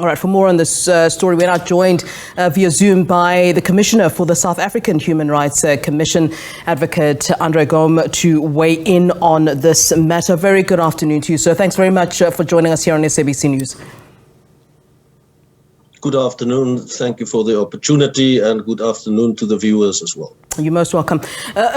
All right, for more on this story, we're now joined via Zoom by the Commissioner for the South African Human Rights Commission, Advocate Andre Gaum, to weigh in on this matter. Very good afternoon to you, sir. Thanks very much for joining us here on SABC News. Good afternoon. Thank you for the opportunity, and good afternoon to the viewers as well. You're most welcome.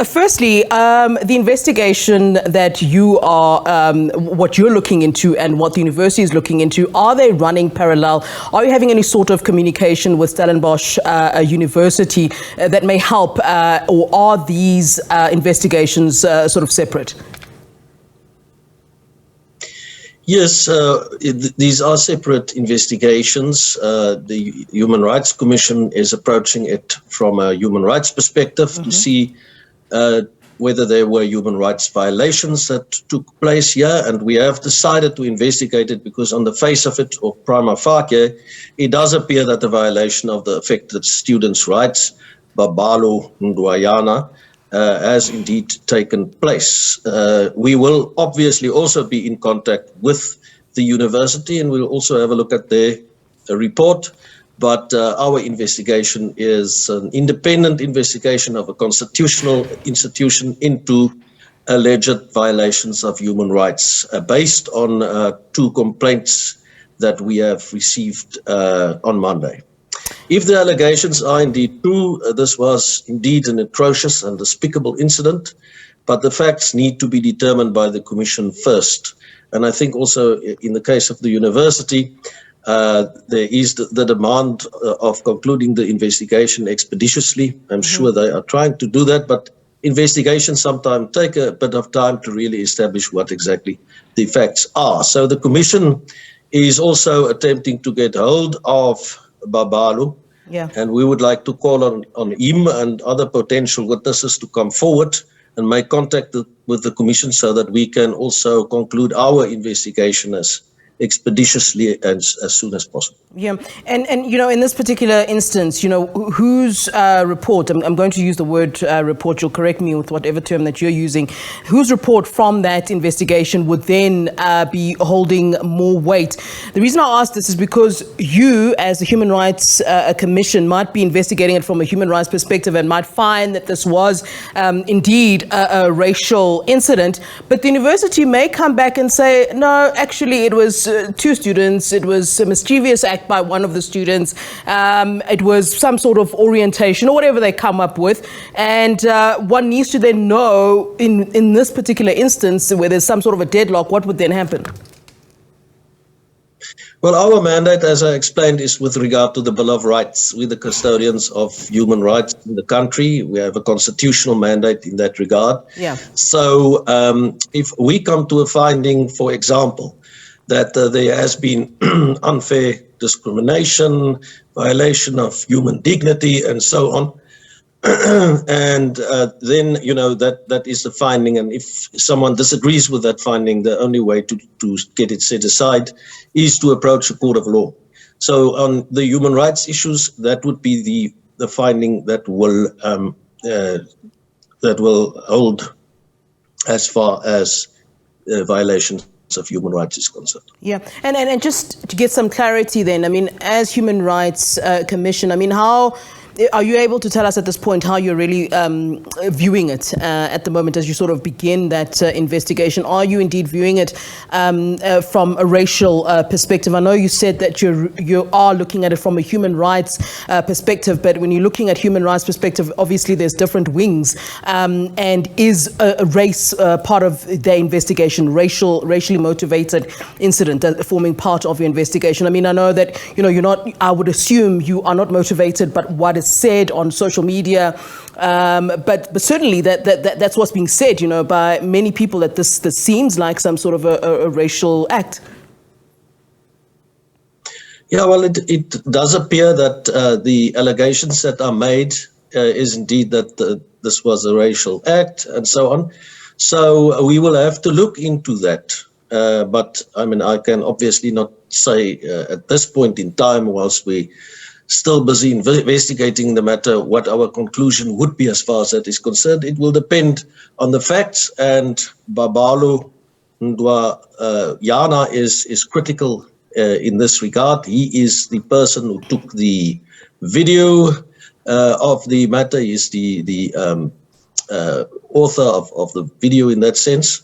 Firstly, the investigation that you are, what you're looking into and what the university is looking into, are they running parallel? Are you having any sort of communication with Stellenbosch University that may help, or are these investigations sort of separate? Yes, these are separate investigations. The Human Rights Commission is approaching it from a human rights perspective to see whether there were human rights violations that took place here. And we have decided to investigate it because on the face of it, or prima facie, it does appear that the violation of the affected students' rights, Babalo Ndwayana, has indeed taken place. We will obviously also be in contact with the university, and we'll also have a look at their report. But our investigation is an independent investigation of a constitutional institution into alleged violations of human rights based on 2 complaints that we have received on Monday. If the allegations are indeed true, this was indeed an atrocious and despicable incident, but the facts need to be determined by the Commission first. And I think also in the case of the university, there is the demand of concluding the investigation expeditiously. I'm sure they are trying to do that, but investigations sometimes take a bit of time to really establish what exactly the facts are. So the Commission is also attempting to get hold of Babalo, and we would like to call on him and other potential witnesses to come forward and make contact with the Commission so that we can also conclude our investigation as expeditiously as soon as possible. Yeah, and you know, in this particular instance, you know, whose report, I'm going to use the word report, you'll correct me with whatever term that you're using, whose report from that investigation would then be holding more weight? The reason I ask this is because you, as the Human Rights Commission, might be investigating it from a human rights perspective and might find that this was indeed a racial incident, but the university may come back and say, no, actually it was 2 students, it was a mischievous act by one of the students, it was some sort of orientation or whatever they come up with, and one needs to then know in this particular instance where there's some sort of a deadlock, what would then happen? Well, our mandate, as I explained, is with regard to the Bill of Rights. We're the custodians of human rights in the country. We have a constitutional mandate in that regard. Yeah. So if we come to a finding, for example, that there has been unfair discrimination, violation of human dignity, and so on. And then, you know, that is the finding. And if someone disagrees with that finding, the only way to get it set aside is to approach a court of law. So on the human rights issues, that would be the finding that will hold as far as violations of human rights is concerned. Yeah, and just to get some clarity then, I mean, as Human Rights Commission, I mean, how are you able to tell us at this point how you're really viewing it at the moment as you sort of begin that investigation? Are you indeed viewing it from a racial perspective? I know you said that you are looking at it from a human rights perspective, but when you're looking at human rights perspective, obviously there's different wings. And is a race part of the investigation, racially motivated incident forming part of your investigation? I mean, I know that, you know, you're not, I would assume you are not motivated, but what is said on social media, but certainly that's what's being said, you know, by many people, that this seems like some sort of a racial act. Yeah, well, it does appear that the allegations that are made is indeed that this was a racial act and so on. So we will have to look into that. But I mean, I can obviously not say at this point in time, whilst we still busy investigating the matter, what our conclusion would be as far as that is concerned. It will depend on the facts, and Babalo Ndwayana is critical in this regard. He is the person who took the video of the matter. He is the author of the video in that sense.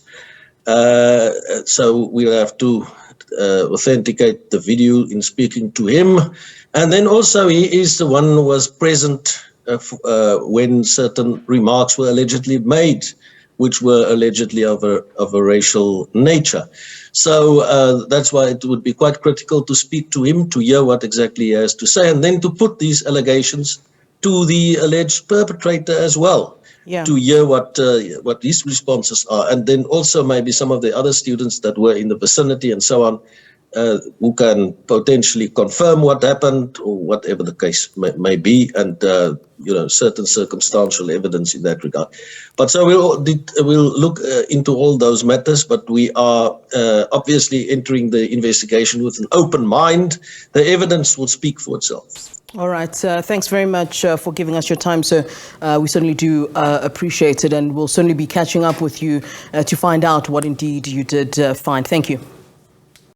So we'll have to authenticate the video in speaking to him. And then also he is the one who was present when certain remarks were allegedly made, which were allegedly of a racial nature. So that's why it would be quite critical to speak to him, to hear what exactly he has to say, and then to put these allegations to the alleged perpetrator as well. Yeah. To hear what his responses are, and then also maybe some of the other students that were in the vicinity and so on, who can potentially confirm what happened or whatever the case may be, and certain circumstantial evidence in that regard. But so we'll look into all those matters, but we are obviously entering the investigation with an open mind. The evidence will speak for itself. All right. Thanks very much for giving us your time, sir. We certainly do appreciate it, and we'll certainly be catching up with you to find out what indeed you did find. Thank you.